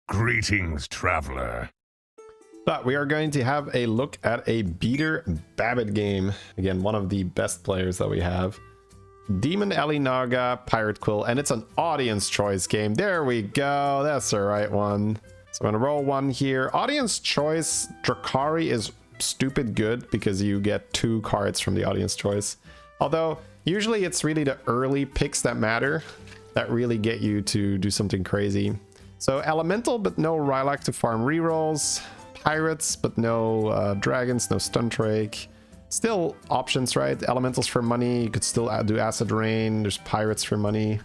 Greetings, traveler. But we are going to have a look at a Beater Babbitt game. Again, one of the best players that we have. Demon Ellie Naga, Pirate Quill, and it's an audience choice game. There we go. That's the right one. So I'm going to roll one here. Audience choice, Drakkari is stupid good because you get 2 cards from the audience choice. Although, usually it's really the early picks that matter, that really get you to do something crazy. So Elemental, but no Rylak to farm rerolls. Pirates, but no dragons, no Stunt Rake. Still options, right? Elementals for money. You could still do Acid Rain. There's Pirates for money.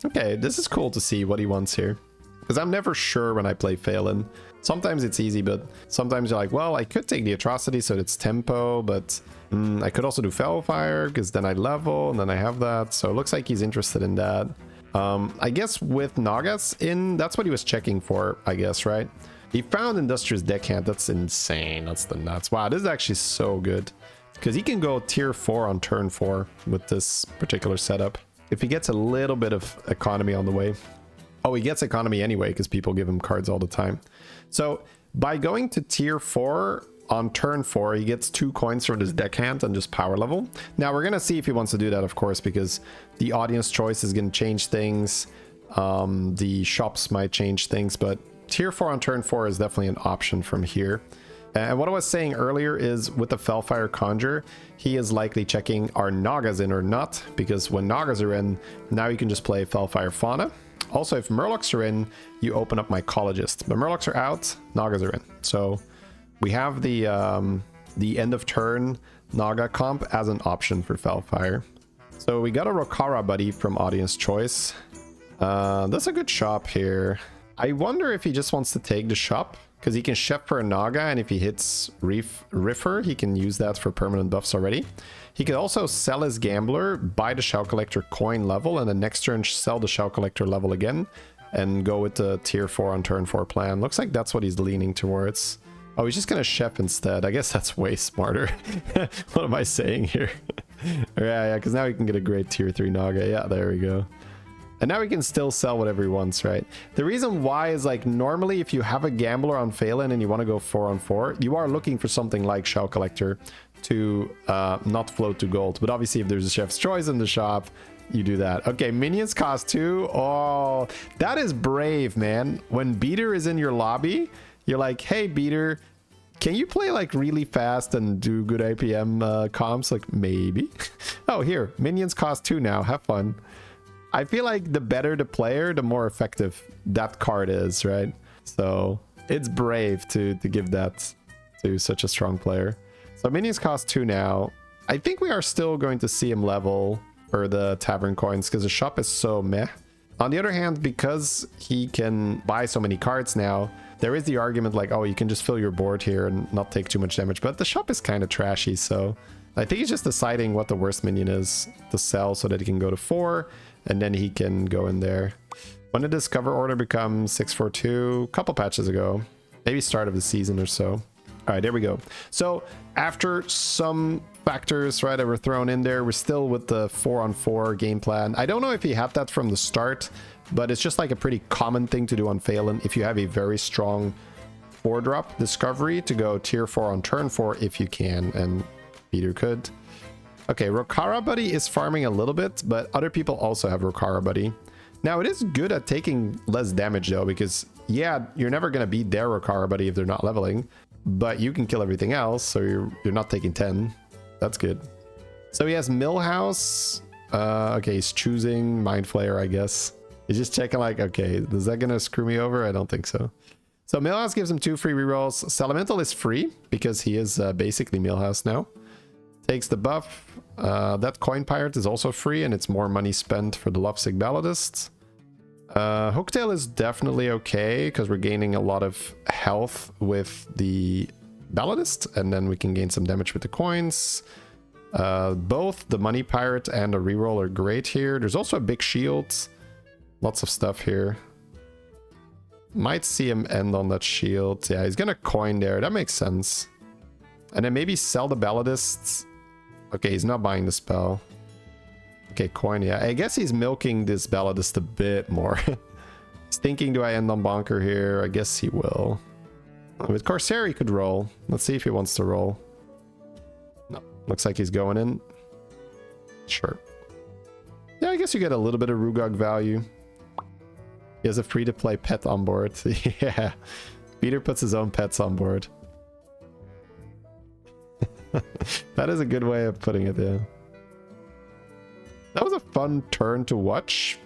Okay, this is cool to see what he wants here. Because I'm never sure when I play Phelan. Sometimes it's easy, but sometimes you're like, well, I could take the Atrocity, so it's tempo, but I could also do Felfire, because then I level, and then I have that. So it looks like he's interested in that. I guess with Nagas in, that's what he was checking for, I guess, right? He found Industrious Deckhand. That's insane. That's the nuts. Wow, this is actually so good. Because he can go tier 4 on turn 4 with this particular setup. If he gets a little bit of economy on the way. Oh, he gets economy anyway because people give him cards all the time. So by going to tier 4 on turn 4, he gets 2 coins from this deckhand and just power level. Now we're going to see if he wants to do that, of course, because the audience choice is going to change things. The shops might change things, but tier 4 on turn 4 is definitely an option from here. And what I was saying earlier is with the Felfire Conjurer, he is likely checking are Nagas in or not, because when Nagas are in, now you can just play Felfire Fauna. Also, if Murlocs are in, you open up Mycologist. But Murlocs are out, Nagas are in. So we have the end of turn Naga comp as an option for Felfire. So we got a Rokara buddy from Audience Choice. That's a good shop here. I wonder if he just wants to take the shop, because he can chef for a Naga, and if he hits Riffer, he can use that for permanent buffs already. He could also sell his Gambler, buy the Shell Collector coin level, and then next turn sell the Shell Collector level again, and go with the tier 4 on turn 4 plan. Looks like that's what he's leaning towards. Oh, he's just gonna chef instead. I guess that's way smarter. What am I saying here? Yeah, because now he can get a great tier 3 Naga. Yeah, there we go. And now he can still sell whatever he wants, right? The reason why is, like, normally if you have a Gambler on Phelan and you want to go 4 on 4, you are looking for something like Shell Collector to not float to gold. But obviously if there's a Chef's Choice in the shop, you do that. Okay, minions cost 2. Oh, that is brave, man. When Beater is in your lobby, you're like, hey, Beater, can you play like really fast and do good APM comps? Like, maybe. Oh, here, minions cost 2 now. Have fun. I feel like the better the player, the more effective that card is, right? So it's brave to give that to such a strong player. So minions cost 2 now. I think we are still going to see him level for the tavern coins because the shop is so meh. On the other hand, because he can buy so many cards now, there is the argument like, oh, you can just fill your board here and not take too much damage. But the shop is kind of trashy, so I think he's just deciding what the worst minion is to sell so that he can go to 4. And then he can go in there. When did Discover Order become 642? A couple patches ago. Maybe start of the season or so. All right, there we go. So after some factors, right, that were thrown in there, we're still with the 4 on 4 game plan. I don't know if he had that from the start, but it's just like a pretty common thing to do on Phelan if you have a very strong 4-drop Discovery to go tier 4 on turn 4 if you can, and Peter could. Okay, Rokara Buddy is farming a little bit, but other people also have Rokara Buddy. Now, it is good at taking less damage, though, because, yeah, you're never going to beat their Rokara Buddy if they're not leveling, but you can kill everything else, so you're not taking 10. That's good. So he has Millhouse. Okay, he's choosing Mind Flayer, I guess. He's just checking, like, okay, is that going to screw me over? I don't think so. So Millhouse gives him 2 free rerolls. Elemental is free, because he is basically Millhouse now. Takes the buff. That coin pirate is also free, and it's more money spent for the Lovesick Balladist. Hooktail is definitely okay, because we're gaining a lot of health with the Balladist, and then we can gain some damage with the coins. Both the money pirate and the reroll are great here. There's also a big shield. Lots of stuff here. Might see him end on that shield. Yeah, he's gonna coin there. That makes sense. And then maybe sell the Balladists. Okay, he's not buying the spell. Okay, coin, yeah. I guess he's milking this Balladist a bit more. He's thinking, do I end on Bonker here? I guess he will. With Corsair, he could roll. Let's see if he wants to roll. No, looks like he's going in. Sure. Yeah, I guess you get a little bit of Rugog value. He has a free-to-play pet on board. Yeah. Peter puts his own pets on board. That is a good way of putting it, yeah. That was a fun turn to watch.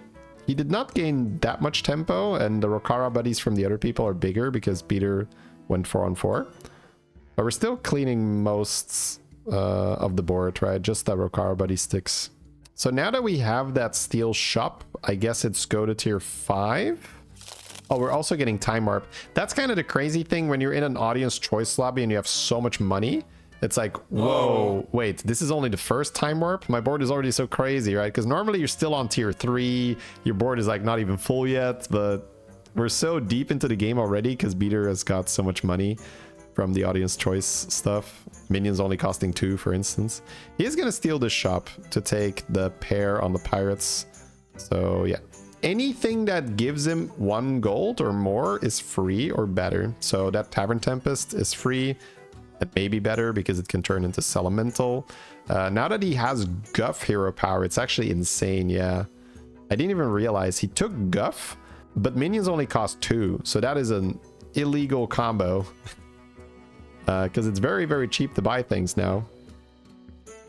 He did not gain that much tempo, and the Rokara buddies from the other people are bigger because Peter went 4-on-4. But we're still cleaning most of the board, right? Just that Rokara buddy sticks. So now that we have that steel shop, I guess it's go to tier 5. Oh, we're also getting Timewarped. That's kind of the crazy thing when you're in an audience choice lobby and you have so much money. It's like, whoa, wait, this is only the first time warp? My board is already so crazy, right? Because normally you're still on tier 3. Your board is like not even full yet, but we're so deep into the game already because Beater has got so much money from the audience choice stuff. Minions only costing 2, for instance. He is going to steal this shop to take the pair on the pirates. So yeah, anything that gives him 1 gold or more is free or better. So that Tavern Tempest is free. It may be better because it can turn into Elemental. Now that he has Guff hero power, it's actually insane, yeah. I didn't even realize he took Guff, but minions only cost 2. So that is an illegal combo. Because it's very, very cheap to buy things now.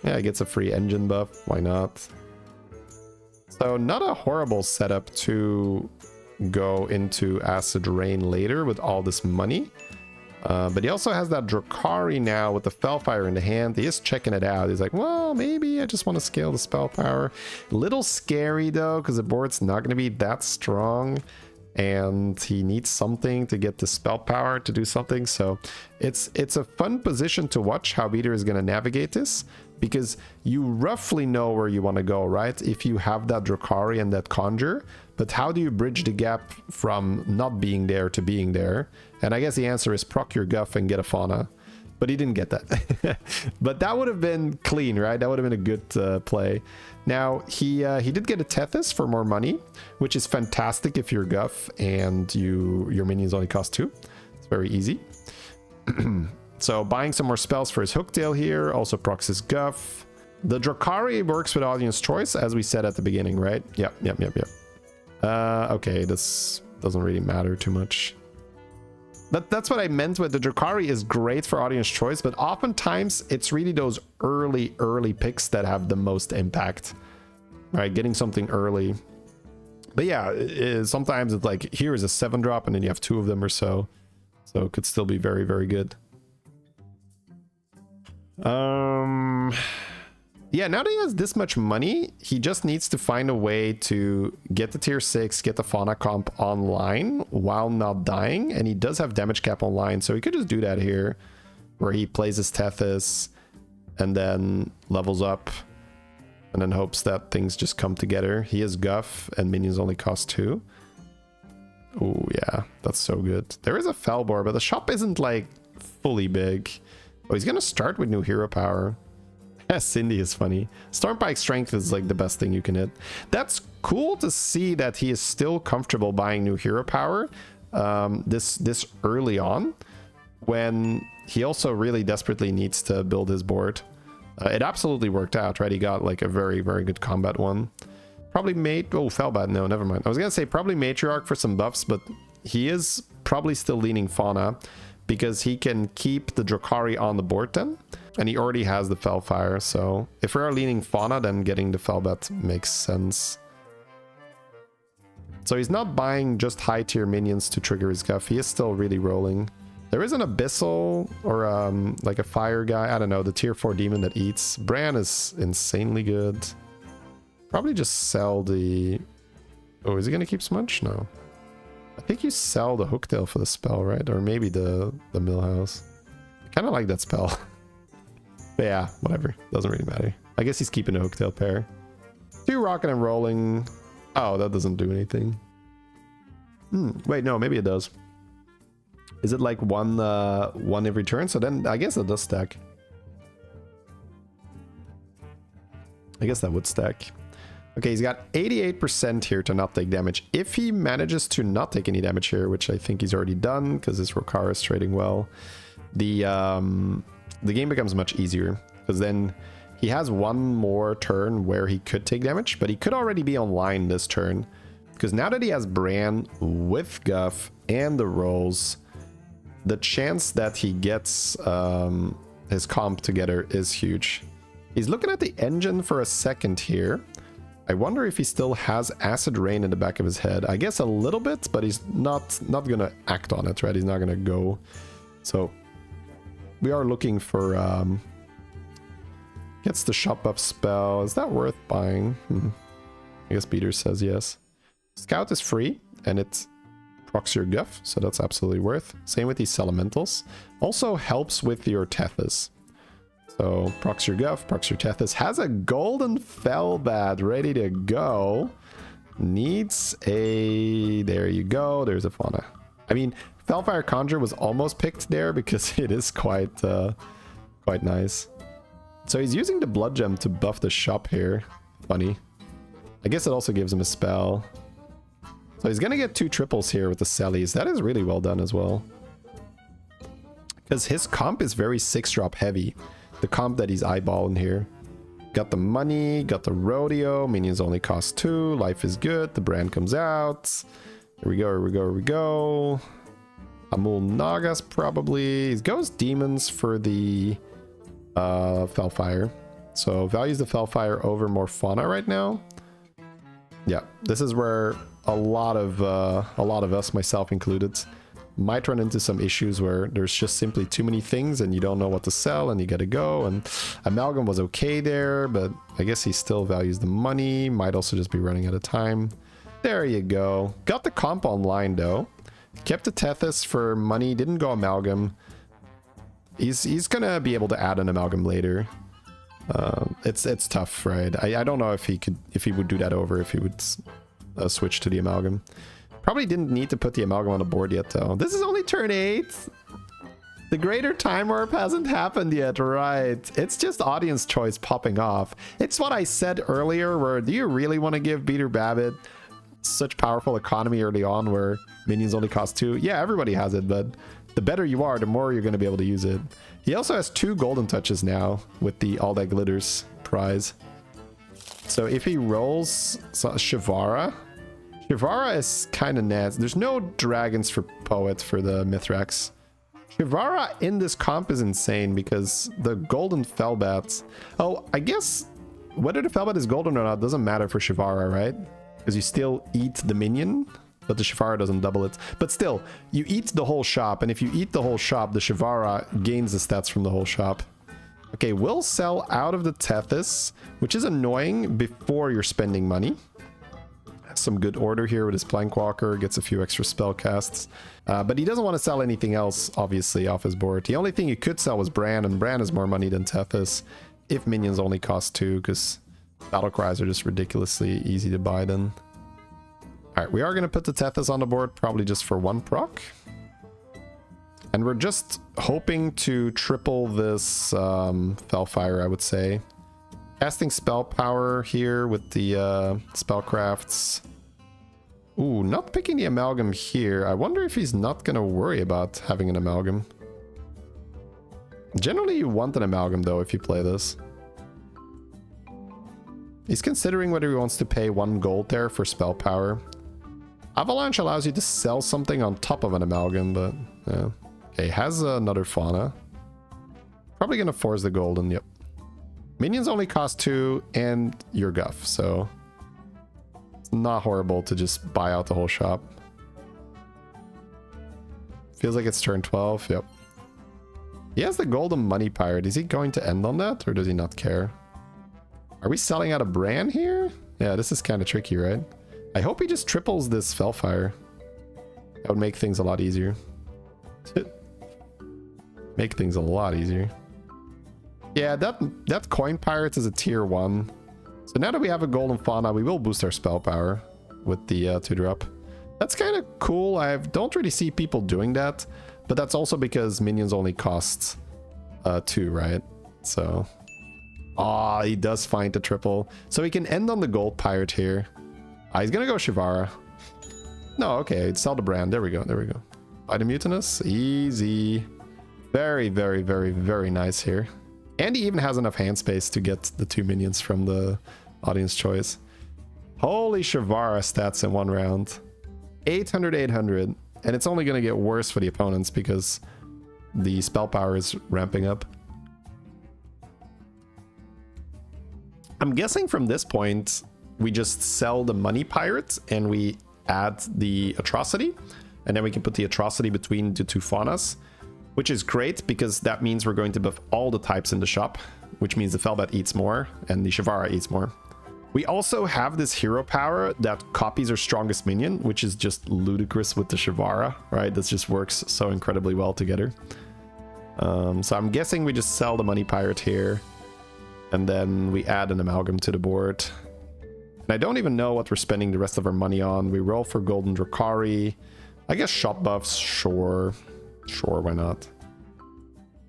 Yeah, it gets a free engine buff. Why not? So not a horrible setup to go into Acid Rain later with all this money. But he also has that Drakkari now with the Felfire in the hand. He is checking it out. He's like, well, maybe I just want to scale the spell power. Little scary though, because the board's not going to be that strong. And he needs something to get the spell power to do something. So it's a fun position to watch how Beater is going to navigate this. Because you roughly know where you want to go, right? If you have that Drakkari and that Conjurer. But how do you bridge the gap from not being there to being there? And I guess the answer is proc your Guff and get a Fauna. But he didn't get that. But that would have been clean, right? That would have been a good play. Now, he did get a Tethys for more money, which is fantastic if you're Guff and your minions only cost 2. It's very easy. So buying some more spells for his Hooktail here, also procs his Guff. The Drakkari works with audience choice, as we said at the beginning, right? Yep. Okay, this doesn't really matter too much. That's what I meant with the Drakkari is great for audience choice, but oftentimes it's really those early picks that have the most impact, right? Getting something early. But yeah, sometimes it's like, here is a 7-drop and then you have 2 of them or so. So it could still be very, very good. Yeah, now that he has this much money, he just needs to find a way to get the tier 6, get the Fauna comp online while not dying. And he does have damage cap online, so he could just do that here, where he plays his Tethys and then levels up and then hopes that things just come together. He has Guff and minions only cost 2. Oh yeah, that's so good. There is a Felbor, but the shop isn't like fully big. Oh, he's gonna start with new hero power. Cindy is funny. Stormpike strength is like the best thing you can hit. That's cool to see that he is still comfortable buying new hero power this early on, when he also really desperately needs to build his board. It absolutely worked out, right? He got like a very, very good combat one. Probably Felbat. No, never mind. I was gonna say probably Matriarch for some buffs, but he is probably still leaning Fauna because he can keep the Drakkari on the board then. And he already has the Felfire, so if we are leaning Fauna, then getting the Felbat makes sense. So he's not buying just high tier minions to trigger his Guff. He is still really rolling. There is an Abyssal or like a fire guy. I don't know, the tier 4 demon that eats. Bran is insanely good. Probably just sell the... Oh, is he gonna keep Smudge? No. I think you sell the Hooktail for the spell, right? Or maybe the Millhouse. I kind of like that spell. But yeah, whatever. Doesn't really matter. I guess he's keeping a Hooktail pair. 2 rocking and rolling. Oh, that doesn't do anything. Wait, no, maybe it does. Is it like one every turn? So then I guess it does stack. I guess that would stack. Okay, he's got 88% here to not take damage. If he manages to not take any damage here, which I think he's already done because his Drakkari is trading well, the game becomes much easier because then he has one more turn where he could take damage, but he could already be online this turn because now that he has Bran with Guff and the rolls, the chance that he gets his comp together is huge. He's looking at the engine for a second here. I wonder if he still has Acid Rain in the back of his head. I guess a little bit, but he's not gonna act on it, right? He's not gonna go. So we are looking for gets the shop buff spell. Is that worth buying? I guess Beater says yes. Scout is free and it procs your Guff, so that's absolutely worth. Same with these Elementals. Also helps with your Tethys. So procs your Guff, procs your Tethys. Has a golden Felbat ready to go. Needs a... There you go. There's a Fauna. I mean, Felfire Conjurer was almost picked there because it is quite nice. So he's using the Blood Gem to buff the shop here. Funny. I guess it also gives him a spell. So he's gonna get 2 triples here with the Sellies. That is really well done as well. Because his comp is very 6-drop heavy. The comp that he's eyeballing here. Got the money, got the rodeo, minions only cost 2, life is good, the brand comes out. Here we go, here we go, here we go. Amul Nagas probably. He goes demons for the Felfire. So values the Felfire over more Fauna right now. Yeah, this is where a lot of us, myself included, might run into some issues where there's just simply too many things and you don't know what to sell and you gotta go. And Amalgam was okay there, but I guess he still values the money. Might also just be running out of time. There you go. Got the comp online though. Kept the Tethys for money, didn't go Amalgam. He's gonna be able to add an Amalgam later. It's tough, right? I don't know if he would do that over, if he would switch to the Amalgam. Probably didn't need to put the Amalgam on the board yet, though. This is only turn 8. The greater time warp hasn't happened yet, right? It's just audience choice popping off. It's what I said earlier, where do you really want to give Beater Babbit such powerful economy early on where minions only cost 2? Yeah, everybody has it, but the better you are, the more you're going to be able to use it. He also has 2 golden touches now with the All That Glitters prize. So if he rolls Shivarra is kind of nasty. There's no dragons for Poet for the Mithrax. Shivarra in this comp is insane because the golden Felbats... Oh, I guess whether the Felbat is golden or not doesn't matter for Shivarra, right? Because you still eat the minion, but the Shivarra doesn't double it. But still, you eat the whole shop, and if you eat the whole shop, the Shivarra gains the stats from the whole shop. Okay, we'll sell out of the Tethys, which is annoying before you're spending money. Some good order here with his Plankwalker, gets a few extra spell casts. But he doesn't want to sell anything else, obviously, off his board. The only thing he could sell was Bran, and Bran is more money than Tethys, if minions only cost 2, because battle cries are just ridiculously easy to buy then. Alright, we are going to put the Tethys on the board, probably just for 1 proc. And we're just hoping to triple this Felfire, I would say. Casting spell power here with the spellcrafts. Ooh, not picking the Amalgam here. I wonder if he's not going to worry about having an Amalgam. Generally, you want an Amalgam, though, if you play this. He's considering whether he wants to pay 1 gold there for spell power. Avalanche allows you to sell something on top of an Amalgam, but yeah. Okay, has another Fauna. Probably going to force the golden, yep. Minions only cost 2 and your Guff, so it's not horrible to just buy out the whole shop. Feels like it's turn 12, yep. He has the golden money pirate. Is he going to end on that, or does he not care? Are we selling out a Bran here? Yeah, this is kind of tricky, right? I hope he just triples this Felfire. That would make things a lot easier. Make things a lot easier. Yeah, that coin pirates is a tier 1. So now that we have a golden Fauna, we will boost our spell power with the 2-drop. That's kind of cool. I don't really see people doing that, but that's also because minions only cost 2, right? So Ah, he does find the triple. So he can end on the gold pirate here. He's gonna go Shivarra. No, okay, sell the brand. There we go, there we go. Buy the Mutinous, easy. Very, very, very, very nice here. And he even has enough hand space to get the 2 minions from the audience choice. Holy Shivarra stats in 1 round. 800, 800. And it's only going to get worse for the opponents because the spell power is ramping up. I'm guessing from this point, we just sell the money pirate and we add the atrocity. And then we can put the atrocity between the 2 Faunas. Which is great because that means we're going to buff all the types in the shop, which means the Felbat eats more and the Shivarra eats more. We also have this hero power that copies our strongest minion, which is just ludicrous with the Shivarra, right? This just works so incredibly well together. So I'm guessing we just sell the money pirate here and then we add an amalgam to the board. And I don't even know what we're spending the rest of our money on. We roll for golden Drakkari. I guess shop buffs, sure. Sure, why not?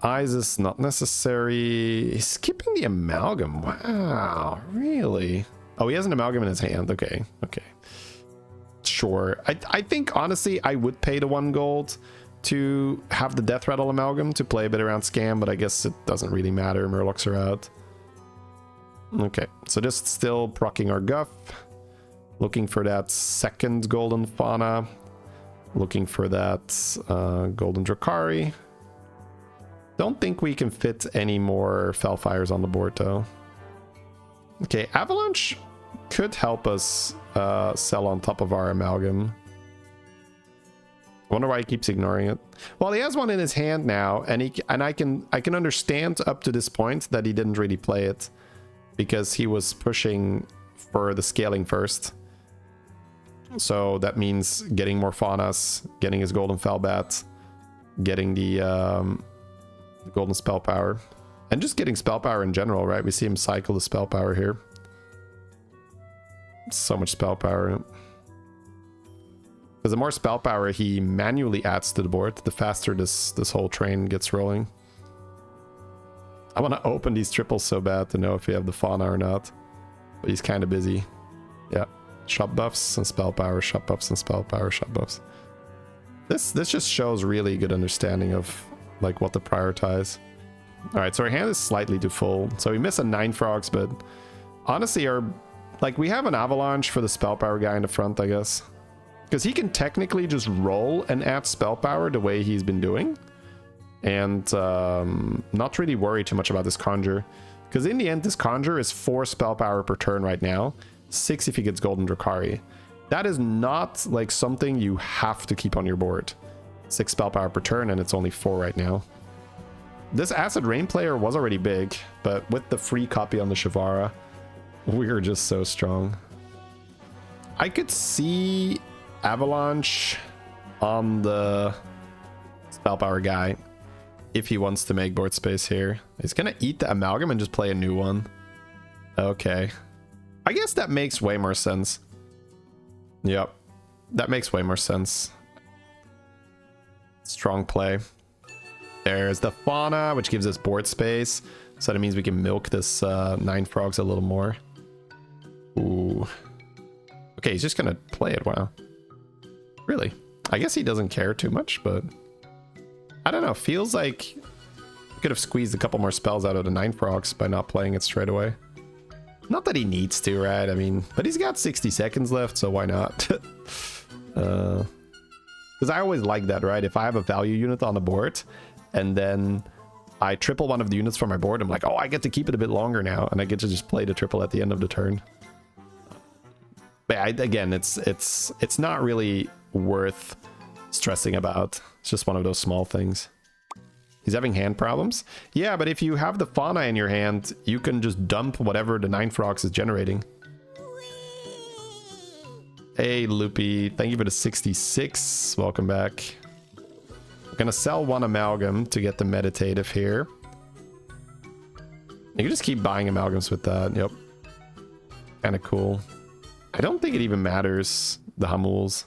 Eyes is not necessary. He's skipping the amalgam. Wow, really? Oh, he has an amalgam in his hand. Okay, okay. Sure. I think, honestly, I would pay the 1 gold to have the Death Rattle amalgam to play a bit around scam, but I guess it doesn't really matter. Murlocs are out. Okay, so just still proccing our guff. Looking for that 2nd golden Fauna. Looking for that golden Drakkari. Don't think we can fit any more Felfires on the board though. Okay, Avalanche could help us sell on top of our amalgam. I wonder why he keeps ignoring it. Well, he has one in his hand now, and I can understand up to this point that he didn't really play it because he was pushing for the scaling first. So that means getting more Faunas, getting his golden Felbat, getting the golden spell power, and just getting spell power in general, right? We see him cycle the spell power here. So much spell power. Because the more spell power he manually adds to the board, the faster this whole train gets rolling. I want to open these triples so bad to know if we have the Fauna or not, but he's kind of busy. Yeah. Shop buffs and spell power, shop buffs and spell power, shop buffs. This just shows really good understanding of like what to prioritize. All right, so our hand is slightly too full. So we miss a 9 frogs, but honestly, we have an avalanche for the spell power guy in the front, I guess. Because he can technically just roll and add spell power the way he's been doing. And not really worry too much about this Conjurer. Because in the end, this Conjurer is 4 spell power per turn right now. 6 if he gets golden Drakkari. That is not like something you have to keep on your board. 6 spell power per turn, and it's only 4 right now. This Acid Rain player was already big, but with the free copy on the Shivarra, we're just so strong. I could see Avalanche on the spell power guy if he wants to make board space here. He's gonna eat the amalgam and just play a new one. Okay. I guess that makes way more sense. Yep. That makes way more sense. Strong play. There's the Fauna, which gives us board space. So that means we can milk this 9 frogs a little more. Ooh. Okay, he's just gonna play it. Wow. Really? I guess he doesn't care too much, but I don't know. Feels like we could have squeezed a couple more spells out of the 9 frogs by not playing it straight away. Not that he needs to, right? I mean, but he's got 60 seconds left, so why not? Because I always like that, right? If I have a value unit on the board and then I triple one of the units from my board, I'm like, oh, I get to keep it a bit longer now, and I get to just play the triple at the end of the turn. But again, it's not really worth stressing about. It's just one of those small things. He's having hand problems? Yeah, but if you have the Fauna in your hand, you can just dump whatever the 9 frogs is generating. Hey, Loopy. Thank you for the 66. Welcome back. I'm gonna sell 1 amalgam to get the meditative here. You can just keep buying amalgams with that. Yep. Kind of cool. I don't think it even matters, the Hamuls.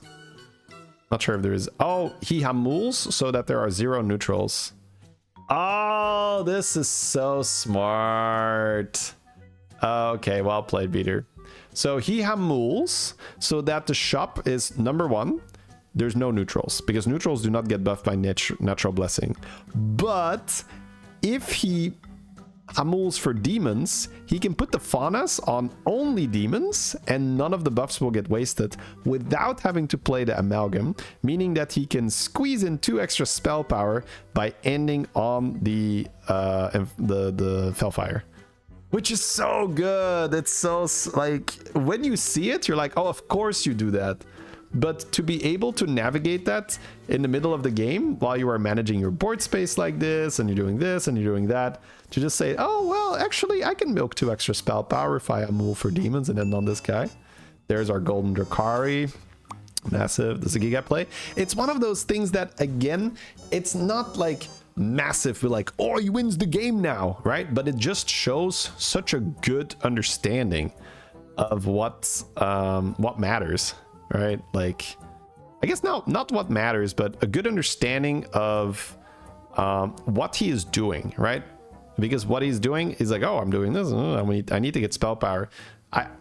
Not sure if there is... Oh, he Hamuls so that there are 0 neutrals. Oh, this is so smart. Okay, well played, Beater. So he hamuls so that the shop is number 1. There's no neutrals because neutrals do not get buffed by natural blessing. But if he hamuls for demons, he can put the Faunas on only demons and none of the buffs will get wasted without having to play the amalgam, meaning that he can squeeze in 2 extra spell power by ending on the Felfire. Which is so good. It's so, like, when you see it, you're like, oh, of course you do that. But to be able to navigate that in the middle of the game while you are managing your board space like this, and you're doing this and you're doing that, to just say, oh, well, actually, I can milk 2 extra spell power if I move for demons and end on this guy. There's our golden Drakkari. Massive. This is a Giga play. It's one of those things that, again, it's not like massive. We're like, oh, he wins the game now, right? But it just shows such a good understanding of what matters. Right, like, I guess not what matters, but a good understanding of what he is doing, right? Because what he's doing is like, oh, I'm doing this, I need to get spell power.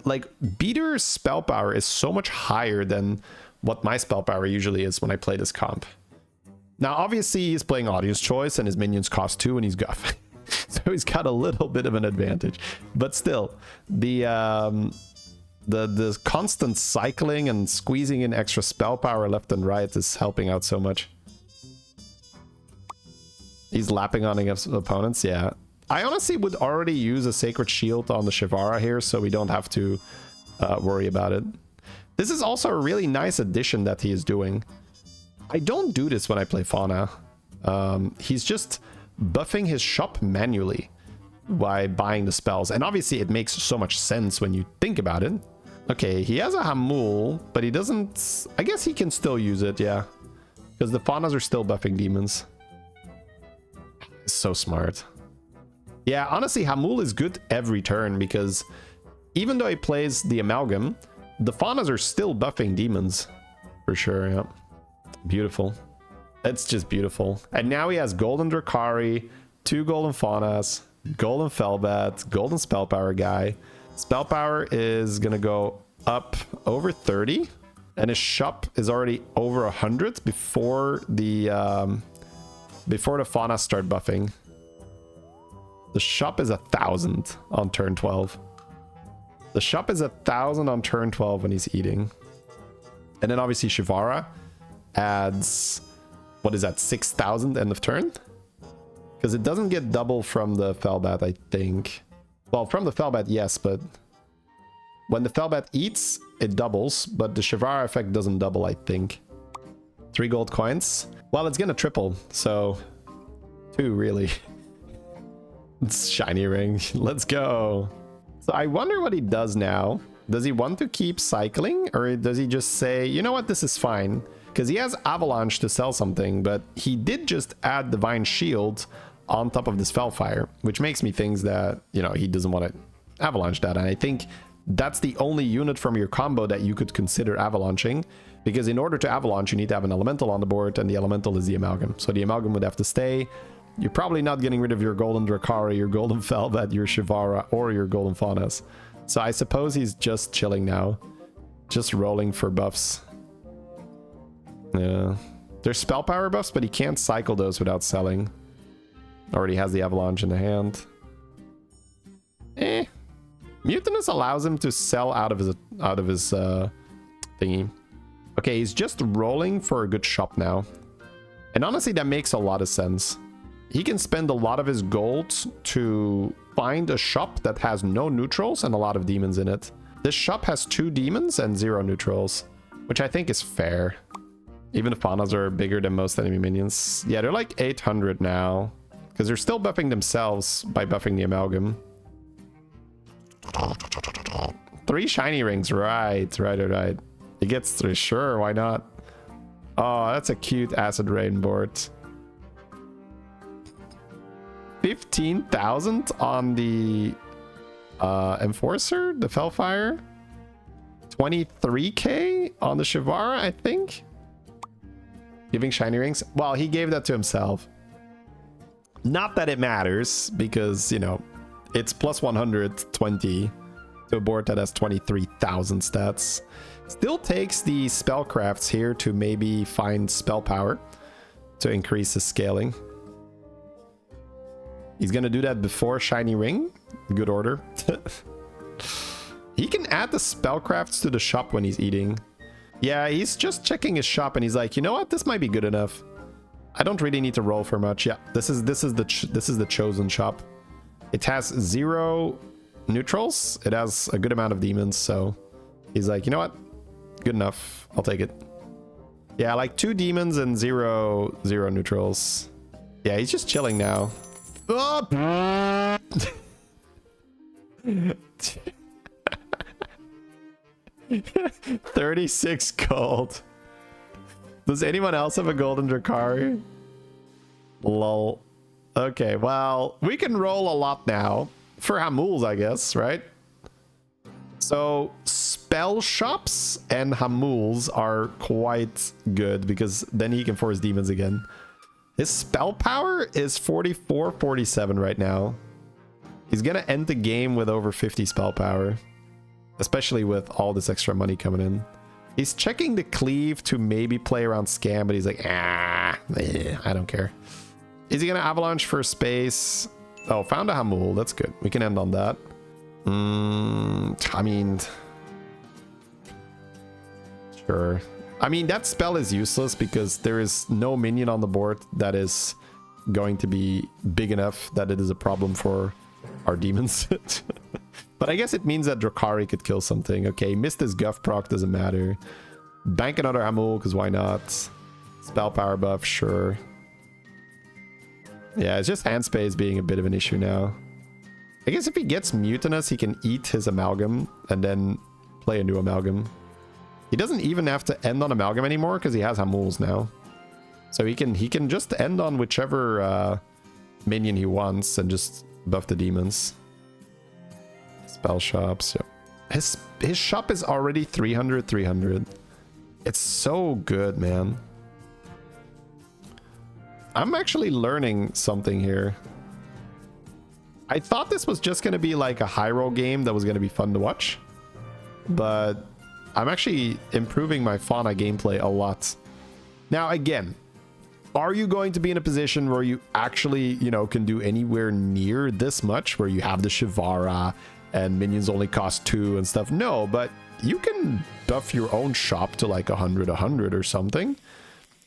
Like, Beater's spell power is so much higher than what my spell power usually is when I play this comp. Now, obviously, he's playing audience choice and his minions cost 2 and he's guff. So he's got a little bit of an advantage, but still, the constant cycling and squeezing in extra spell power left and right is helping out so much. He's lapping on against opponents, yeah. I honestly would already use a Sacred Shield on the Shivarra here, so we don't have to worry about it. This is also a really nice addition that he is doing. I don't do this when I play Fauna. He's just buffing his shop manually by buying the spells. And obviously it makes so much sense when you think about it. Okay, he has a Hamul, but he doesn't... I guess he can still use it, yeah. Because the Faunas are still buffing demons. So smart. Yeah, honestly, Hamul is good every turn because even though he plays the Amalgam, the Faunas are still buffing demons. For sure, yeah. Beautiful. It's just beautiful. And now he has Golden Drakkari, 2 Golden Faunas, Golden Felbat, Golden Spell Power guy. Spell power is gonna go up over 30, and his shop is already over 100 before the Fauna start buffing. The shop is 1,000 on turn 12. The shop is 1,000 on turn 12 when he's eating, and then obviously Shivarra adds, what is that, 6,000 end of turn? Because it doesn't get double from the Felbat, I think. Well, from the Felbat, yes, but when the Felbat eats, it doubles, but the Shivarra effect doesn't double, I think. 3 gold coins. Well, it's gonna triple, so 2, really. It's shiny ring. Let's go. So I wonder what he does now. Does he want to keep cycling, or does he just say, you know what, this is fine? Because he has Avalanche to sell something, but he did just add Divine Shield on top of this Felfire, which makes me think that, you know, he doesn't want to Avalanche that. And I think that's the only unit from your combo that you could consider Avalaunching, because in order to Avalanche, you need to have an Elemental on the board, and the Elemental is the Amalgam. So the Amalgam would have to stay. You're probably not getting rid of your Golden Drakkari, your Golden Felbat, your Shivarra, or your Golden Faunas. So I suppose he's just chilling now. Just rolling for buffs. Yeah. There's spell power buffs, but he can't cycle those without selling. Already has the Avalanche in the hand. Mutinous allows him to sell out of his thingy. Okay, he's just rolling for a good shop now. And honestly, that makes a lot of sense. He can spend a lot of his gold to find a shop that has no neutrals and a lot of demons in it. This shop has 2 demons and 0 neutrals, which I think is fair. Even the Faunas are bigger than most enemy minions. Yeah, they're like 800 now, because they're still buffing themselves by buffing the Amalgam. 3 shiny rings, right. He gets 3, sure, why not? Oh, that's a cute Acid Rain board. 15,000 on the Enforcer, the Felfire. 23k on the Shivarra, I think. Giving shiny rings. Well, he gave that to himself. Not that it matters, because, you know, it's plus 120 to a board that has 23,000 stats. Still takes the spellcrafts here to maybe find spell power to increase his scaling. He's gonna do that before Shiny Ring. Good order. He can add the spellcrafts to the shop when he's eating. Yeah, he's just checking his shop and he's like, you know what? This might be good enough. I don't really need to roll for much. Yeah, this is the chosen shop. It has 0 neutrals. It has a good amount of demons, so he's like, you know what? Good enough. I'll take it. Yeah, like 2 demons and 0 neutrals. Yeah, he's just chilling now. Oh! 36 gold. Does anyone else have a golden Drakkari? Lol. Okay, well, we can roll a lot now. For Hamuls, I guess, right? So, spell shops and Hamuls are quite good, because then he can force demons again. His spell power is 44, 47 right now. He's gonna end the game with over 50 spell power. Especially with all this extra money coming in. He's checking the cleave to maybe play around scam, but he's like, I don't care. Is he gonna avalanche for space? Oh, found a Hamul. That's good. We can end on that. I mean, sure. I mean, that spell is useless because there is no minion on the board that is going to be big enough that it is a problem for our demons. But I guess it means that Drakkari could kill something. Okay, missed his Guff proc, doesn't matter. Bank another Hamul, because why not? Spell power buff, sure. Yeah, it's just hand space being a bit of an issue now. I guess if he gets Mutinous, he can eat his Amalgam and then play a new Amalgam. He doesn't even have to end on Amalgam anymore because he has Hamuls now. So he can just end on whichever minion he wants and just buff the demons. Spell shops, yeah. His shop is already 300. It's so good, man. I'm actually learning something here. I thought this was just going to be like a high roll game that was going to be fun to watch. But I'm actually improving my Fauna gameplay a lot. Now, again, are you going to be in a position where you actually, you know, can do anywhere near this much, where you have the Shivarra and minions only cost 2 and stuff? No, but you can buff your own shop to like 100 or something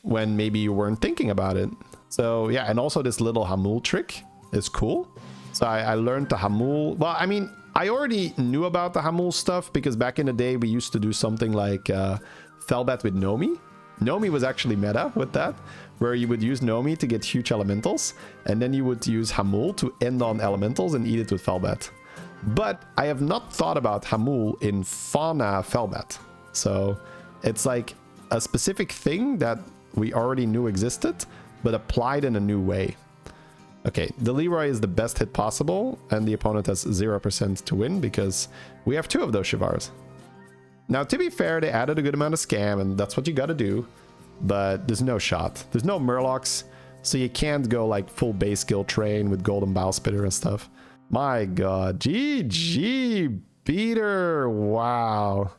when maybe you weren't thinking about it. So yeah, and also this little Hamul trick is cool. So I learned the Hamul. Well, I mean, I already knew about the Hamul stuff because back in the day we used to do something like Felbat with Nomi. Nomi was actually meta with that, where you would use Nomi to get huge elementals, and then you would use Hamul to end on elementals and eat it with Felbat. But I have not thought about Hamul in Fauna Felbat. So it's like a specific thing that we already knew existed, but applied in a new way. Okay, the Leroy is the best hit possible, and the opponent has 0% to win because we have 2 of those Shivarras. Now, to be fair, they added a good amount of scam, and that's what you gotta do. But there's no shot. There's no Murlocs, so you can't go like full base skill train with Golden Bowspitter and stuff. My god. GG, beater. Wow.